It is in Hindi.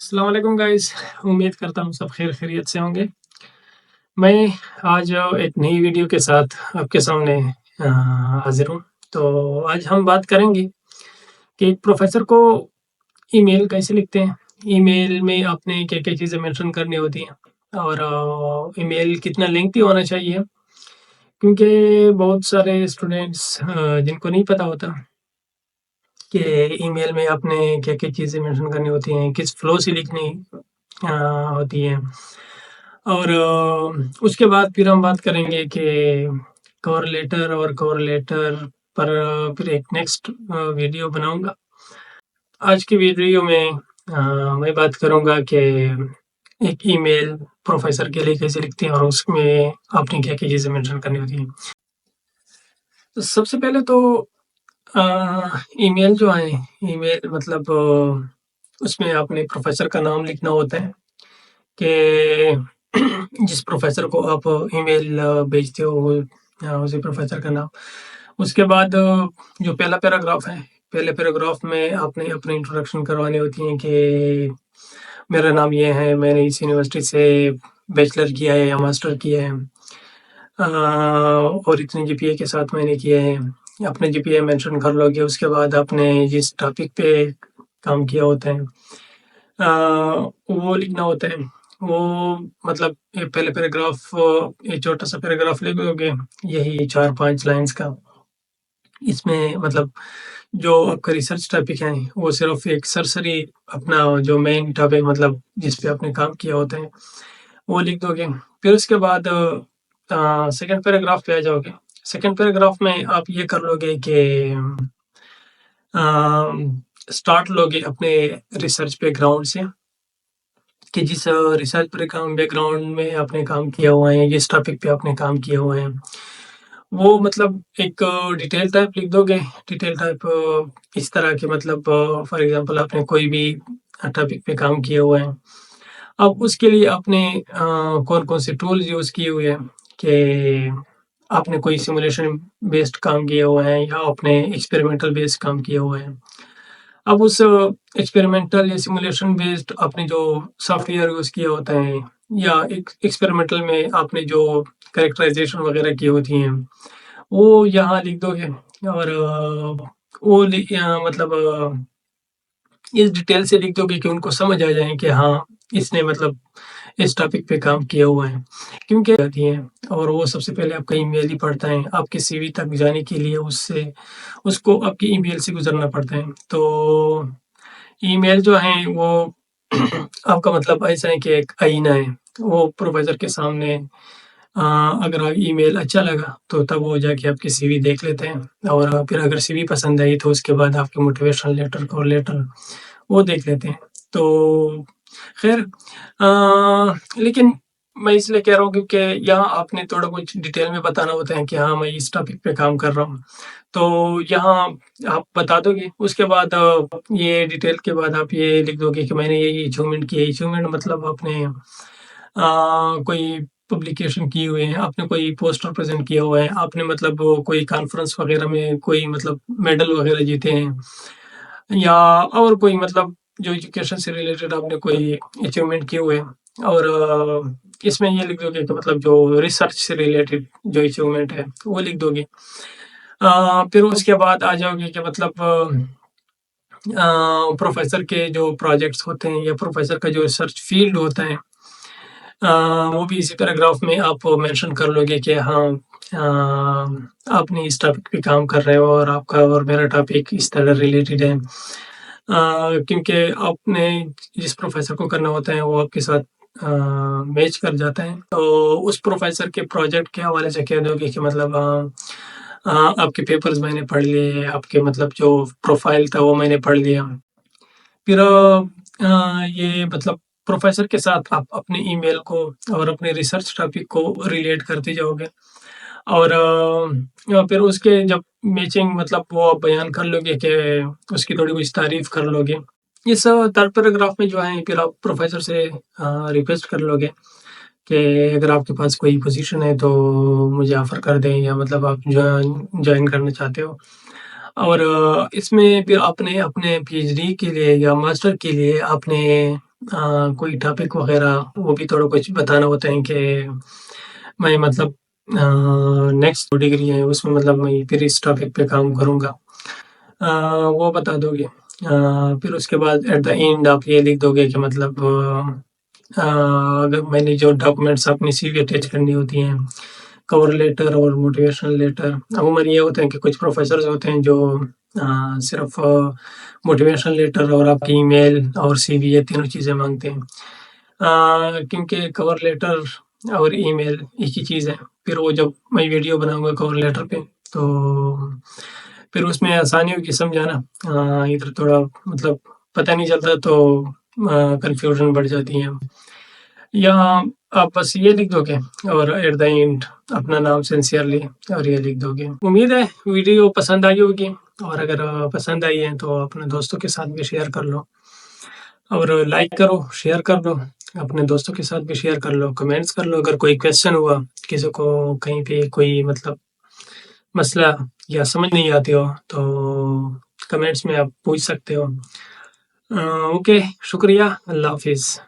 अस्सलाम वालेकुम गाइस। उम्मीद करता हूँ सब खैरियत से होंगे। मैं आज एक नई वीडियो के साथ आपके सामने हाज़िर हूँ। तो आज हम बात करेंगे कि एक प्रोफ़ेसर को ईमेल कैसे लिखते हैं? ईमेल में आपने क्या-क्या चीज़ें मेंशन करनी होती हैं और ईमेल कितना लेंथी होना चाहिए? क्योंकि बहुत सारे स्टूडेंट्स जिनको नहीं पता होता कि ईमेल में आपने क्या-क्या चीज़ें मेंशन करनी होती हैं, किस फ्लो से लिखनी अ, होती हैं। और उसके बाद फिर हम बात करेंगे कि कवर लेटर पर फिर एक नेक्स्ट वीडियो बनाऊँगा। आज की वीडियो में मैं बात करूँगा कि एक ईमेल प्रोफ़ेसर के लिए कैसे लिखते हैं और उसमें आपने क्या-क्या चीज़ें मेंशन करनी होती हैं। तो सबसे पहले तो ईमेल जो है, ईमेल मतलब उसमें आपने प्रोफ़ेसर का नाम लिखना होता है कि जिस प्रोफ़ेसर को आप ईमेल भेजते हो वो उसी प्रोफ़ेसर का नाम। उसके बाद जो पहला पैराग्राफ है, पहले पैराग्राफ में आपने अपनी इंट्रोडक्शन करवानी होती है कि मेरा नाम ये है, मैंने इस यूनिवर्सिटी से बैचलर किया है या मास्टर किया है। और इतने जीपीए के साथ मैंने किया है। अपने जीपीए मेंशन कर लोगे, उसके बाद आपने जिस टॉपिक पे काम किया होता है वो लिखना होता है। वो मतलब ये पहले पैराग्राफ ये छोटा-सा पैराग्राफ लिखोगे, यही 4-5 लाइन्स का। इसमें मतलब जो आपका रिसर्च टॉपिक है, वो सिर्फ़ एक सरसरी अपना जो मेन टॉपिक मतलब जिस पे आपने काम किया होता है, वो लिख दोगे। फिर उसके बाद सेकंड पैराग्राफ पे आ जाओगे। सेकंड पैराग्राफ में आप ये कर लोगे कि स्टार्ट लोगे अपने रिसर्च बैकग्राउंड से कि जिस रिसर्च बैकग्राउंड में आपने काम किया हुआ है, जिस टॉपिक पे आपने काम किए हुए हैं, वो मतलब एक डिटेल टाइप लिख दोगे। डिटेल टाइप इस तरह के मतलब फॉर एग्ज़ाम्पल आपने कोई भी टॉपिक पे काम किए हुए हैं। अब उसके लिए आपने कौन-कौन से टूल्स यूज़ किए हुए हैं कि आपने कोई सिमुलेशन बेस्ड काम किए हुए हैं या आपने एक्सपेरिमेंटल बेस्ड काम किए हुए हैं। अब उस एक्सपेरिमेंटल या सिमुलेशन बेस्ड आपने जो सॉफ्टवेयर यूज़ किया होता है या एक्सपेरिमेंटल में आपने जो कैरेक्टराइज़ेशन वगैरह की होती हैं, वो यहाँ लिख दोगे और मतलब इस डिटेल से लिख दोगे कि उनको समझ आ जाए कि हाँ, इसने मतलब इस टॉपिक पे काम किया हुआ है। क्योंकि आती हैं और वो सबसे पहले आपका ईमेल ही पढ़ता है, आपके सीवी तक जाने के लिए उससे उसको आपकी ईमेल से गुज़रना पड़ता है। तो ईमेल जो है वो आपका मतलब ऐसा है कि एक आईना है। वो प्रोफ़ेसर के सामने अ, अगर ईमेल अच्छा लगा तो तब वो जाके आपकी सीवी देख लेते हैं और फिर अगर सीवी पसंद आई तो उसके बाद आपके मोटिवेशनल लेटर, कवर लेटर वो देख लेते हैं। तो ख़ैर लेकिन मैं इसलिए कह रहा हूँ क्योंकि यहाँ आपने थोड़ा कुछ डिटेल में बताना होता है कि हाँ, मैं इस टॉपिक पे काम कर रहा हूँ। तो यहाँ आप बता दोगे, उसके बाद ये डिटेल के बाद आप ये लिख दोगे कि मैंने ये अचीवमेंट की है। अचीवमेंट मतलब आपने कोई पब्लिकेशन की हुई है, आपने कोई पोस्टर प्रेज़ेंट किया हुआ है, आपने मतलब वो कोई कॉन्फ्रेंस वग़ैरह में कोई मतलब मेडल वग़ैरह जीते हैं या और कोई मतलब जो एजुकेशन से रिलेटेड आपने कोई अचीवमेंट किए हुए हैं और इसमें ये लिख दोगे कि मतलब जो रिसर्च से रिलेटेड जो अचीवमेंट है, वो लिख दोगे। फिर उसके बाद आ जाओगे कि मतलब प्रोफ़ेसर के जो प्रोजेक्ट्स होते हैं या प्रोफ़ेसर का जो रिसर्च फ़ील्ड होता है वो भी इसी पैराग्राफ में आप मेंशन कर लोगे कि हाँ आपने इस टॉपिक पे काम कर रहे हो और आपका और मेरा टॉपिक इस तरह रिलेटेड है। क्योंकि आपने जिस प्रोफ़ेसर को करना होता है वो आपके साथ मैच कर जाता है। तो उस प्रोफ़ेसर के प्रोजेक्ट के हवाले से कह दोगे कि मतलब आपके पेपर्स मैंने पढ़ लिए, आपके मतलब जो प्रोफ़ाइल था वो मैंने पढ़ लिया। फिर ये मतलब प्रोफ़ेसर के साथ आप अपने ईमेल को और अपने रिसर्च टॉपिक को रिलेट करते जाओगे और फिर उसके जब मैचिंग मतलब वो आप बयान कर लोगे कि उसकी थोड़ी कुछ तारीफ़ कर लोगे। इस थर्ड पैराग्राफ में जो है फिर आप प्रोफ़ेसर से रिक्वेस्ट कर लोगे कि अगर आपके पास कोई पोज़ीशन है तो मुझे ऑफ़र कर दें या मतलब आप जॉइन करना चाहते हो। और इसमें फिर आपने अपने पीएचडी के लिए या मास्टर के लिए आपने कोई टॉपिक वगैरह वो भी थोड़ा कुछ बताना होता है कि मैं मतलब नेक्स्ट डिग्री है उसमें मतलब मैं फिर इस टॉपिक पे काम करूँगा। वो बता दोगे। फिर उसके बाद एट द एंड आप ये लिख दोगे कि मतलब अगर मैंने जो डॉक्यूमेंट्स अपनी सीवी अटैच करनी होती हैं, कवर लेटर और मोटिवेशनल लेटर। अमूमन ये होता है कि कुछ प्रोफ़ेसर्स होते हैं जो सिर्फ़ मोटिवेशनल लेटर और आपकी ईमेल और सीवी ये तीनों चीज़ें माँगते हैं। क्योंकि कवर लेटर और ईमेल एक ही चीज़ है। फिर वो जब मैं वीडियो बनाऊँगा कवर लेटर पे तो फिर उसमें आसानी होगी समझाना। इधर थोड़ा मतलब पता नहीं चलता तो कन्फ्यूज़न बढ़ जाती है। या आप बस ये लिख दोगे और एट द एंड अपना नाम सिंसियरली और ये लिख दोगे। उम्मीद है वीडियो पसंद आई होगी और अगर पसंद आई है तो अपने दोस्तों के साथ भी शेयर कर लो और लाइक करो, शेयर कर दो, अपने दोस्तों के साथ भी शेयर कर लो, कमेंट्स कर लो अगर कोई क्वेश्चन हुआ, किसी को कहीं पे कोई मतलब मसला या समझ नहीं आती हो तो कमेंट्स में आप पूछ सकते हो। ओके, शुक्रिया, अल्लाह हाफ़िज़।